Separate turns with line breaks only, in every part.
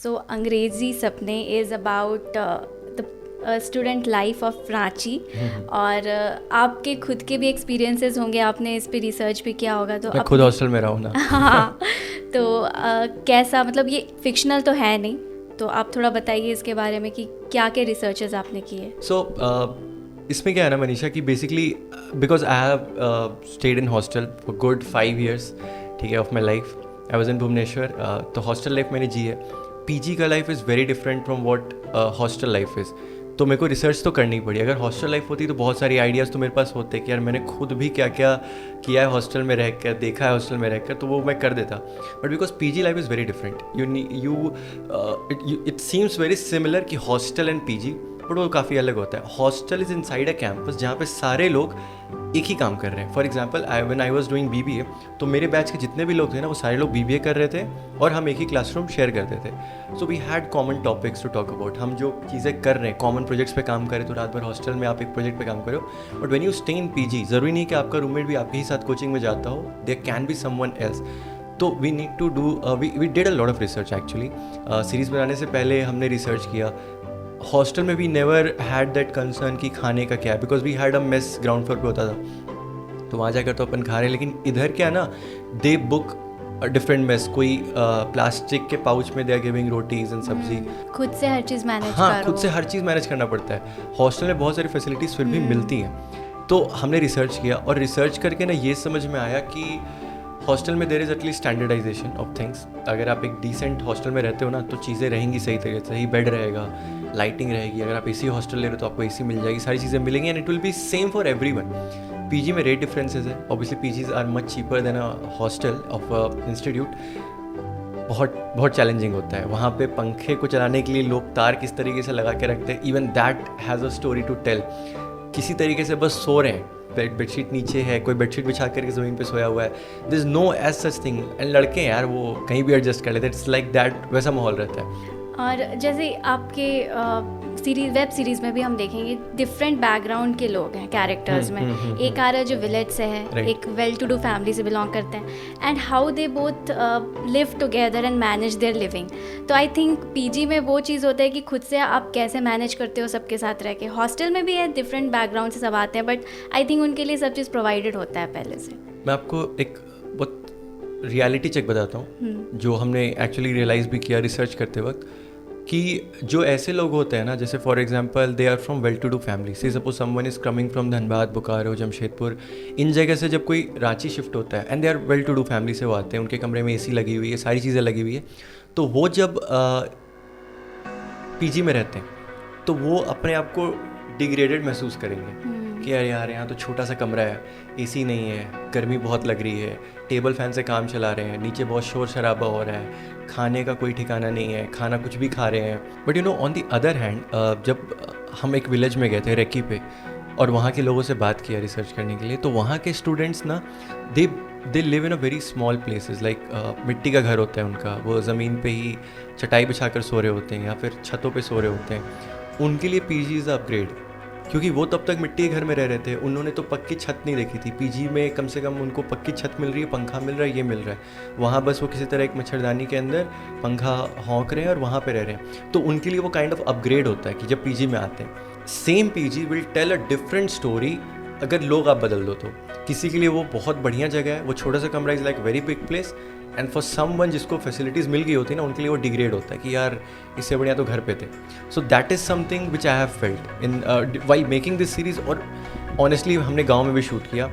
सो अंग्रेज़ी सपने is about the student life of Ranchi और आपके खुद के भी एक्सपीरियंसेस होंगे, आपने इस पे रिसर्च भी किया होगा, तो
मैं खुद हॉस्टल में रहा हूँ ना।
हाँ, तो कैसा, मतलब ये फिक्शनल तो है नहीं, तो आप थोड़ा बताइए इसके बारे में कि क्या क्या रिसर्चेस आपने किए।
सो इसमें क्या है ना मनीषा कि basically because I have stayed in hostel for good 5 years, ठीक है, of my life. I was in Bhubaneswar, तो हॉस्टल लाइफ मैंने जी है। पीजी का life is very different from what hostel life is. तो मेरे को रिसर्च तो करनी पड़ी। अगर हॉस्टल लाइफ होती तो बहुत सारी आइडियाज़ तो मेरे पास होते कि यार मैंने खुद भी क्या क्या किया है हॉस्टल में रह कर, देखा है हॉस्टल में रह कर, तो वो मैं कर देता। But because PG life is very different. It seems very similar कि हॉस्टल एंड पीजी, बट वो काफ़ी अलग होता है। Hostel is inside a campus जहाँ पे सारे लोग एक ही काम कर रहे हैं। For example when I was doing BBA, तो मेरे बैच के जितने भी लोग थे ना वो सारे लोग बीबीए कर रहे थे और हम एक ही क्लासरूम शेयर करते थे। So we had common topics to talk about. हम जो चीज़ें कर रहे हैं, कॉमन प्रोजेक्ट्स पे काम करें, तो रात भर हॉस्टल में आप एक प्रोजेक्ट पे काम करो। But when you stay in PG, ज़रूरी नहीं कि आपका रूममेट भी आपके ही साथ कोचिंग में जाता हो, there can be someone else. तो we need to do we did a lot of research actually. Series बनाने से पहले हमने रिसर्च किया। हॉस्टल में we never had that concern कि खाने का क्या है, because we had a mess ground floor पे होता था, तो वहाँ जाकर तो अपन खा रहे हैं। लेकिन इधर क्या है ना, दे बुक डिफरेंट मेस। कोई प्लास्टिक के पाउच में they are giving rotis and sabzi.
खुद से हर चीज़ मैनेज
हाँ,
करो।
खुद से हर चीज़ मैनेज करना पड़ता है। हॉस्टल में बहुत सारी फैसिलिटीज़ फिर भी मिलती हैं। तो हमने रिसर्च किया और रिसर्च करके ना ये समझ में आया कि हॉस्टल में there is at least standardization of things. अगर आप एक डिसेंट हॉस्टल में रहते हो ना, तो चीज़ें रहेंगी सही तरीके से, सही बेड रहेगा, लाइटिंग रहेगी। अगर आप एसी हॉस्टल ले रहे हो तो आपको एसी मिल जाएगी, सारी चीज़ें मिलेंगी and it will be same for everyone. PG में रेट डिफरेंसेस है, obviously PGs are much cheaper than a hostel of a institute. बहुत चैलेंजिंग होता है वहाँ पे। पंखे को चलाने के लिए लोग तार किस तरीके से लगा के रखते हैं, even that has a story to tell. किसी तरीके से बस सो रहे हैं, बेडशीट नीचे है, कोई बेडशीट बिछा करके ज़मीन पे सोया हुआ है, this is no age such thing. And लड़के यार वो कहीं भी एडजस्ट कर लेते हैं, इट्स लाइक दैट, वैसा माहौल रहता है।
और जैसे आपके वेब सीरीज़ में भी हम देखेंगे डिफरेंट बैकग्राउंड के लोग हैं कैरेक्टर्स में। एक आ रहा है जो विलेज से है, एक वेल टू डू फैमिली से बिलोंग करते हैं, and how they both live together and manage their living. तो आई थिंक पीजी में वो चीज़ होता है कि खुद से आप कैसे मैनेज करते हो सबके साथ रह के। हॉस्टल में भी है, डिफरेंट बैकग्राउंड से सब आते हैं, बट आई थिंक उनके लिए सब चीज़ प्रोवाइडेड होता है पहले से।
मैं आपको एक बहुत रियलिटी चेक बताता हूँ जो हमने एक्चुअली रियलाइज़ भी किया रिसर्च करते वक्त, कि जो ऐसे लोग होते हैं ना, जैसे for example they are from well to do family, से suppose someone is coming from Dhanbad, Bokaro, Jamshedpur, इन जगह से जब कोई रांची शिफ्ट होता है and they are well to do family से वो आते हैं, उनके कमरे में एसी लगी हुई है, सारी चीज़ें लगी हुई है, तो वो जब पीजी में रहते हैं तो वो अपने आप को डिग्रेडेड महसूस करेंगे कि यार यहाँ तो छोटा सा कमरा है, एसी नहीं है, गर्मी बहुत लग रही है, टेबल फैन से काम चला रहे हैं, नीचे बहुत शोर शराबा हो रहा है, खाने का कोई ठिकाना नहीं है, खाना कुछ भी खा रहे हैं। But you know on the other hand, जब हम एक विलेज में गए थे रेकी पे और वहाँ के लोगों से बात किया रिसर्च करने के लिए, तो वहाँ के स्टूडेंट्स ना they live in a very small places, like मिट्टी का घर होता है उनका, वो ज़मीन पे ही चटाई बिछाकर सो रहे होते हैं या फिर छतों पे सो रहे होते हैं। उनके लिए पीजी इज़ अपग्रेड, क्योंकि वो तब तक मिट्टी के घर में रह रहे थे, उन्होंने तो पक्की छत नहीं देखी थी। पीजी में कम से कम उनको पक्की छत मिल रही है, पंखा मिल रहा है, ये मिल रहा है। वहाँ बस वो किसी तरह एक मच्छरदानी के अंदर पंखा हौंक रहे हैं और वहाँ पे रह रहे हैं, तो उनके लिए वो काइंड ऑफ अपग्रेड होता है कि जब पीजी में आते हैं। Same PG will tell a different story अगर लोग आप बदल दो तो। किसी के लिए वो बहुत बढ़िया जगह है, वो छोटा सा कमरा is like very big place, and for someone जिसको फैसिलिटीज़ मिल गई होती है ना, उनके लिए वो डिग्रेड होता है कि यार इससे बढ़िया तो घर पे थे। So that is something which I have felt in while making this series. और ऑनेस्टली हमने गांव में भी शूट किया,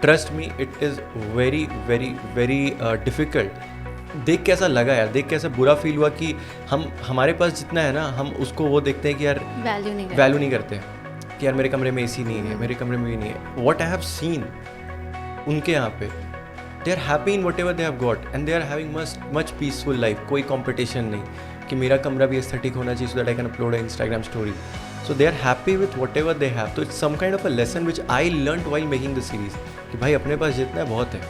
trust me it is very very very difficult. देख के ऐसा लगा यार, देख के ऐसा बुरा फील हुआ कि हमारे पास जितना है ना, हम उसको वो देखते हैं कि यार वैल्यू नहीं करते कि यार मेरे कमरे में एसी नहीं है, मेरे कमरे में भी नहीं है। व्हाट आई हैव सीन उनके यहाँ पे, they are happy in whatever they have got and they are having much peaceful life. कोई कॉम्पिटिशन नहीं कि मेरा कमरा भी एस्थेटिक होना चाहिए so that I can upload Instagram story. So they are happy with whatever they have. तो it's some kind of a lesson which I learned while making the series कि भाई अपने पास जितना है बहुत है।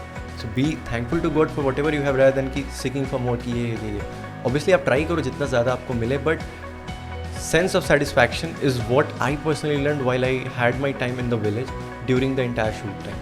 So be thankful to God for whatever you have rather than की सीकिंग फॉर मोर कि ये। ऑब्वियसली आप ट्राई करो जितना ज़्यादा आपको मिले, but sense of satisfaction is what I personally learned while I had my time in the village during the entire shoot time.